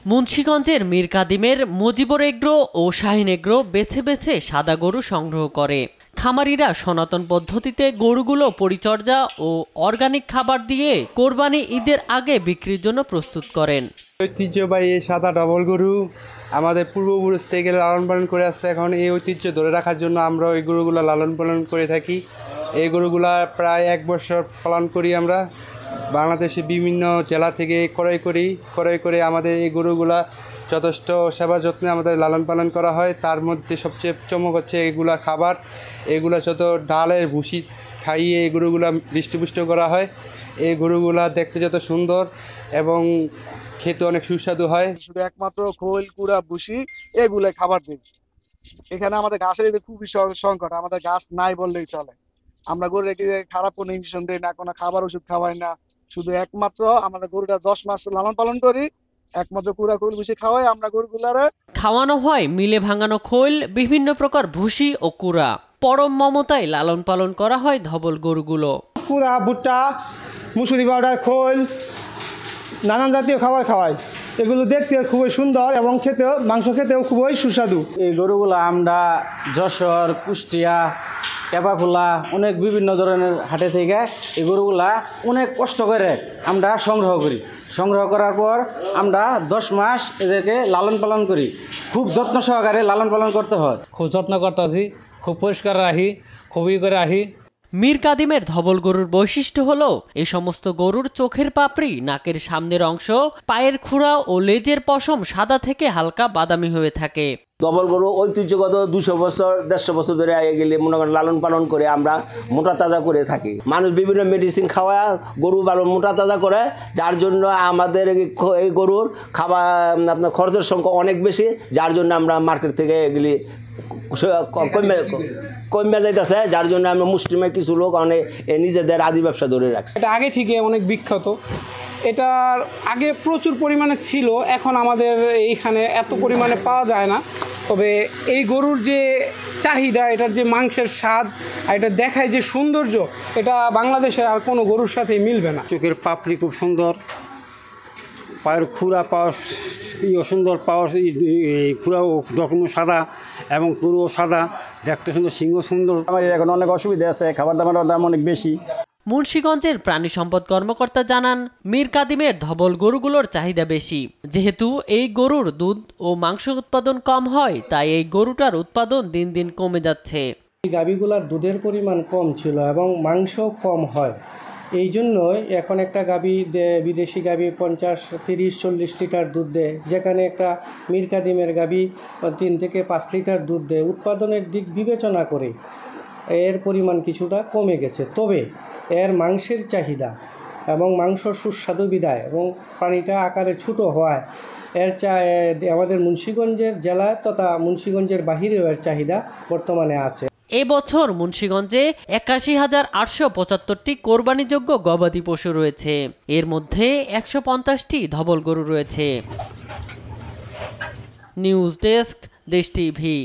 মুন্সিগঞ্জের মীর কাদিমের মুজিবুর এগ্রো ও শাহিন এগ্রো বেছে বেছে সাদা গরু সংগ্রহ করে। খামারিরা সনাতন পদ্ধতিতে গরুগুলো পরিচর্যা ও অর্গানিক খাবার দিয়ে কোরবানি ঈদের আগে বিক্রির জন্য প্রস্তুত করেন। ঐতিহ্যবাহী এই সাদা ডবল গরু আমাদের পূর্বপুরুষ থেকে লালন পালন করে আসছে। এখন এই ঐতিহ্য ধরে রাখার জন্য আমরা এই গরুগুলো লালন পালন করে থাকি। এই গরুগুলা প্রায় 1 বছর পালন করি আমরা। বাংলাদেশে বিভিন্ন জেলা থেকে ক্রয় করে আমাদের এই গরুগুলা যথেষ্ট সেবা যত্নে আমাদের লালন পালন করা হয়। তার মধ্যে সবচেয়ে চমক হচ্ছে এগুলা খাবার, এগুলা যত ডালের ভুসি খাইয়ে এই গরুগুলা হৃষ্টপুষ্ট করা হয়। এই গরুগুলা দেখতে যত সুন্দর এবং খেতে অনেক সুস্বাদু হয়। শুধু একমাত্র খোল কুড়া ভুসি এগুলো খাবার দিই। এখানে আমাদের ঘাসের খুবই সংকট, আমাদের ঘাস নাই বললেই চলে। আমরা গরু রেখে খারাপ কোনো ইঞ্জেকশন দিই না, কোনো খাবার ওষুধ খাওয়াই না। শুধু একমাত্র আমাদের গরুটা 10 মাস লালন পালন করি, একমাত্র কুড়া খোল ভুসি খাওয়াই আমরা গরুগুলারে। খাওয়ানো হয় মিলে ভাঙানো খোল, বিভিন্ন প্রকার ভুসি ও কুড়া। পরম মমতায় লালন পালন করা হয় ধবল গরুগুলো। কুড়া, ভুট্টা, মুসুরি পাউডার, খোল, নানান জাতীয় খাবার খাওয়ায়। এগুলো দেখতে খুবই সুন্দর এবং মাংস খেতেও খুবই সুস্বাদু। এই গরুগুলো আমরা যশোর, কুষ্টিয়া, টেপাখোলা অনেক বিভিন্ন ধরনের হাটে থেকে এই গরুগুলা অনেক কষ্ট করে আমরা সংগ্রহ করার পর আমরা 10 মাস এদেরকে লালন পালন করি। খুব যত্ন সহকারে লালন পালন করতে হয়। খুব যত্ন করতেছি, খুব পরিষ্কার রাখি, খুবই করে রাখি। মীর কাদিমের ধবল গরুর বৈশিষ্ট্য হলো এই সমস্ত গরুর চোখের পাপড়ি, নাকের সামনের অংশ, পায়ের খুরা ও লেজের পশম সাদা থেকে হালকা বাদামি হয়ে থাকে। ধবল গরু ঐতিহ্যগত 200 বছর 150 বছর ধরে আগে গেলে মনে করেন লালন পালন করে আমরা মোটা তাজা করে থাকি। মানুষ বিভিন্ন মেডিসিন খাওয়া গরু মোটা তাজা করে, যার জন্য আমাদের এই গরুর খাবার আপনার খরচের সংখ্যা অনেক বেশি, যার জন্য আমরা মার্কেট থেকে এগুলি কমে যাইতেছে, যার জন্য আমরা মুসলিমে কিছু লোক অনেক নিজেদের আদি ব্যবসা ধরে রাখছে। এটা আগে থেকে অনেক বিখ্যাত, এটার আগে প্রচুর পরিমাণে ছিল, এখন আমাদের এইখানে এত পরিমাণে পাওয়া যায় না। তবে এই গরুর যে চাহিদা, এটার যে মাংসের স্বাদ, আর এটা দেখায় যে সৌন্দর্য, এটা বাংলাদেশে আর কোনো গরুর সাথেই মিলবে না। চোখের পাপড়ি খুব সুন্দর, পায়ের খুরা পাওয়া সুন্দর, পাওয়া খুরাও ডকুমেন্ট সাদা এবং খুরও সাদা, দেখতে সুন্দর, সিংহ সুন্দর। আমার এখন অনেক অসুবিধা আছে, খাবার দাবারের দাম অনেক বেশি। মুন্সিগঞ্জের প্রাণী সম্পদ কর্মকর্তা জানান, মীর কাদিমের ধবল গরুগুলোর চাহিদা বেশি। যেহেতু এই গরুর দুধ ও মাংস উৎপাদন কম হয়, তাই এই গরুটার উৎপাদন দিন দিন কমে যাচ্ছে। এই গাভীগুলার দুধের পরিমাণ কম ছিল এবং মাংস কম হয়। এই জন্যই এখন একটা গাভী, বিদেশি গাভী 50, 30, 40 লিটার দুধ দেয়, যেখানে একটা মীর কাদিমের গাভী 3 থেকে 5 লিটার দুধ দেয়। উৎপাদনের দিক বিবেচনা করে এর পরিমাণ কিছুটা কমে গেছে। তবে এর মাংসের চাহিদা এবং মাংস সুস্বাদু বিদায় এবং প্রাণীটা আকারে ছোটো হওয়ায় আমাদের মুন্সিগঞ্জের জেলা তথা মুন্সিগঞ্জের বাহিরেও এর চাহিদা বর্তমানে আছে। এবছর মুন্সিগঞ্জে 81,875টি কোরবানিযোগ্য গবাদি পশু রয়েছে। এর মধ্যে 150টি ধবল গরু রয়েছে। নিউজ ডেস্ক, দেশ টিভি।